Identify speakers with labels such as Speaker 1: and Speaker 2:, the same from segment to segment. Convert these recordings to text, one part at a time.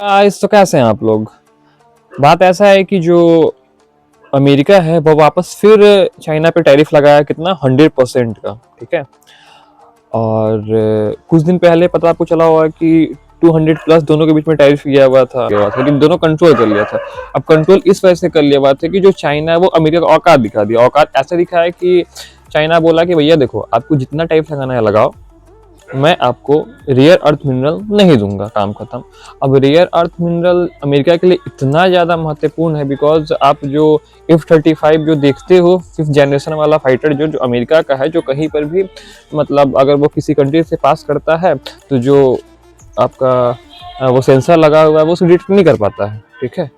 Speaker 1: इस तो कैसे हैं आप लोग। बात ऐसा है कि जो अमेरिका है वो वापस फिर चाइना पे टैरिफ लगाया कितना 100% का, ठीक है। और कुछ दिन पहले पता आपको चला होगा कि 200 प्लस दोनों के बीच में टैरिफ किया हुआ था, लेकिन दोनों कंट्रोल कर लिया था। अब कंट्रोल इस वजह से कर लिया हुआ था कि जो चाइना है वो अमेरिका का औकात दिखा दिया। औकात ऐसा दिखा है कि चाइना बोला कि भैया देखो आपको जितना टैरिफ लगाना है लगाओ, मैं आपको रेयर अर्थ मिनरल नहीं दूंगा, काम खत्म। अब रेयर अर्थ मिनरल अमेरिका के लिए इतना ज़्यादा महत्वपूर्ण है बिकॉज आप जो F-35 जो देखते हो 5th जनरेशन वाला फाइटर जो अमेरिका का है, जो कहीं पर भी मतलब अगर वो किसी कंट्री से पास करता है तो जो आपका वो सेंसर लगा हुआ है वो उसे डिटेक्ट नहीं कर पाता है, ठीक है।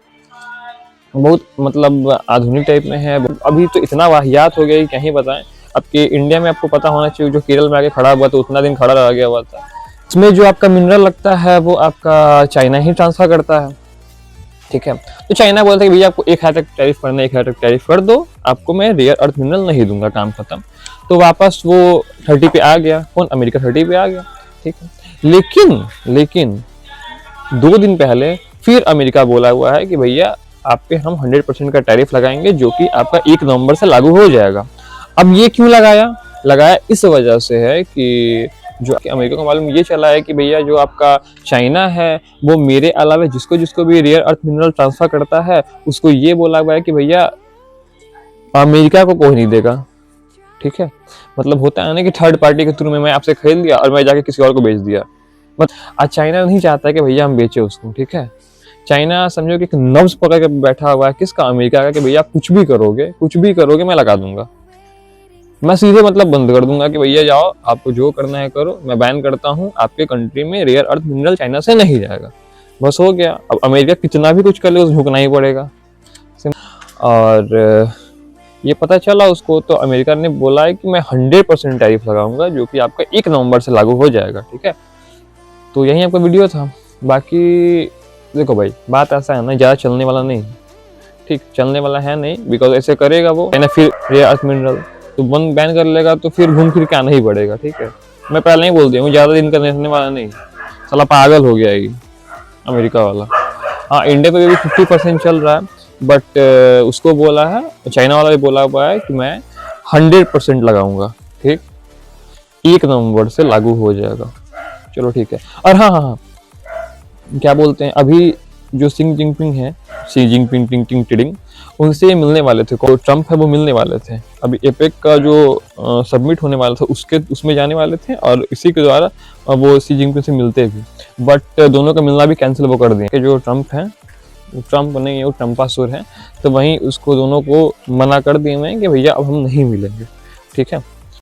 Speaker 1: बहुत मतलब आधुनिक टाइप में है। अभी तो इतना वाहियात हो गया कि क्या ही बताएं। आपके इंडिया में आपको पता होना चाहिए, जो केरल में आके खड़ा हुआ तो उतना दिन खड़ा रह गया हुआ था। इसमें जो आपका मिनरल लगता है वो आपका चाइना ही ट्रांसफर करता है, ठीक है। तो चाइना बोलता है कि भैया आपको 1,000 तक टैरिफ करना है, 1,000 तक टैरिफ कर दो, आपको मैं रेयर अर्थ मिनरल नहीं दूंगा, काम खत्म। तो वापस वो 30 पे आ गया। कौन? अमेरिका 30 पे आ गया, ठीक है। लेकिन 2 दिन पहले फिर अमेरिका बोला हुआ है कि भैया आप पे हम 100% का टैरिफ लगाएंगे, जो कि आपका 1 नवंबर से लागू हो जाएगा। अब ये क्यों लगाया इस वजह से है कि जो अमेरिका को मालूम ये चला है कि भैया जो आपका चाइना है वो मेरे अलावा जिसको भी रेयर अर्थ मिनरल ट्रांसफर करता है उसको ये बोला हुआ है कि भैया अमेरिका को कोई नहीं देगा, ठीक है। मतलब होता है ना कि थर्ड पार्टी के थ्रू में मैं आपसे खरीद लिया और मैं जाके किसी और को बेच दिया। आज चाइना नहीं चाहता कि भैया हम बेचे उसको, ठीक है। चाइना समझो कि एक नब्ज पकड़ के बैठा हुआ है किसका? अमेरिका का, कि भैया कुछ भी करोगे मैं लगा दूंगा। मैं सीधे मतलब बंद कर दूंगा कि भैया जाओ, आपको जो करना है करो, मैं बैन करता हूँ, आपके कंट्री में रेयर अर्थ मिनरल चाइना से नहीं जाएगा। बस हो गया। अब अमेरिका कितना भी कुछ कर ले उसे झुकना ही पड़ेगा। और ये पता चला उसको, तो अमेरिका ने बोला है कि मैं 100% टैरिफ लगाऊंगा, जो कि आपका 1 नवंबर से लागू हो जाएगा, ठीक है। तो यही आपका वीडियो था। बाकी देखो भाई, बात ऐसा है ना, ज़्यादा चलने वाला नहीं, ठीक, चलने वाला है नहीं। बिकॉज ऐसे करेगा वो है ना, फिर रेयर अर्थ मिनरल तो बंद बैन कर लेगा, तो फिर घूम फिर के आना ही पड़ेगा, ठीक है। मैं पहले ही बोल दिया हूँ, ज़्यादा दिन का रहने वाला नहीं। साला पागल हो गया ये अमेरिका वाला। हाँ, इंडिया पे भी 50% चल रहा है, बट उसको बोला है, चाइना वाला भी बोला हुआ है कि मैं 100% लगाऊंगा, ठीक, 1 नवंबर से लागू हो जाएगा। चलो ठीक है। और हाँ, क्या बोलते हैं, अभी जो सी जिनपिंग उनसे मिलने वाले थे, जो ट्रम्प है वो मिलने वाले थे। अभी एपेक का जो सबमिट होने वाला था उसमें जाने वाले थे, और इसी के द्वारा वो सी जिनपिंग से मिलते भी, बट दोनों का मिलना भी कैंसिल वो कर दिया। जो ट्रम्प है, ट्रम्प नहीं है, वो ट्रम्पासुर है, तो वहीं उसको दोनों को मना कर दिए हैं कि भैया अब हम नहीं मिलेंगे, ठीक है।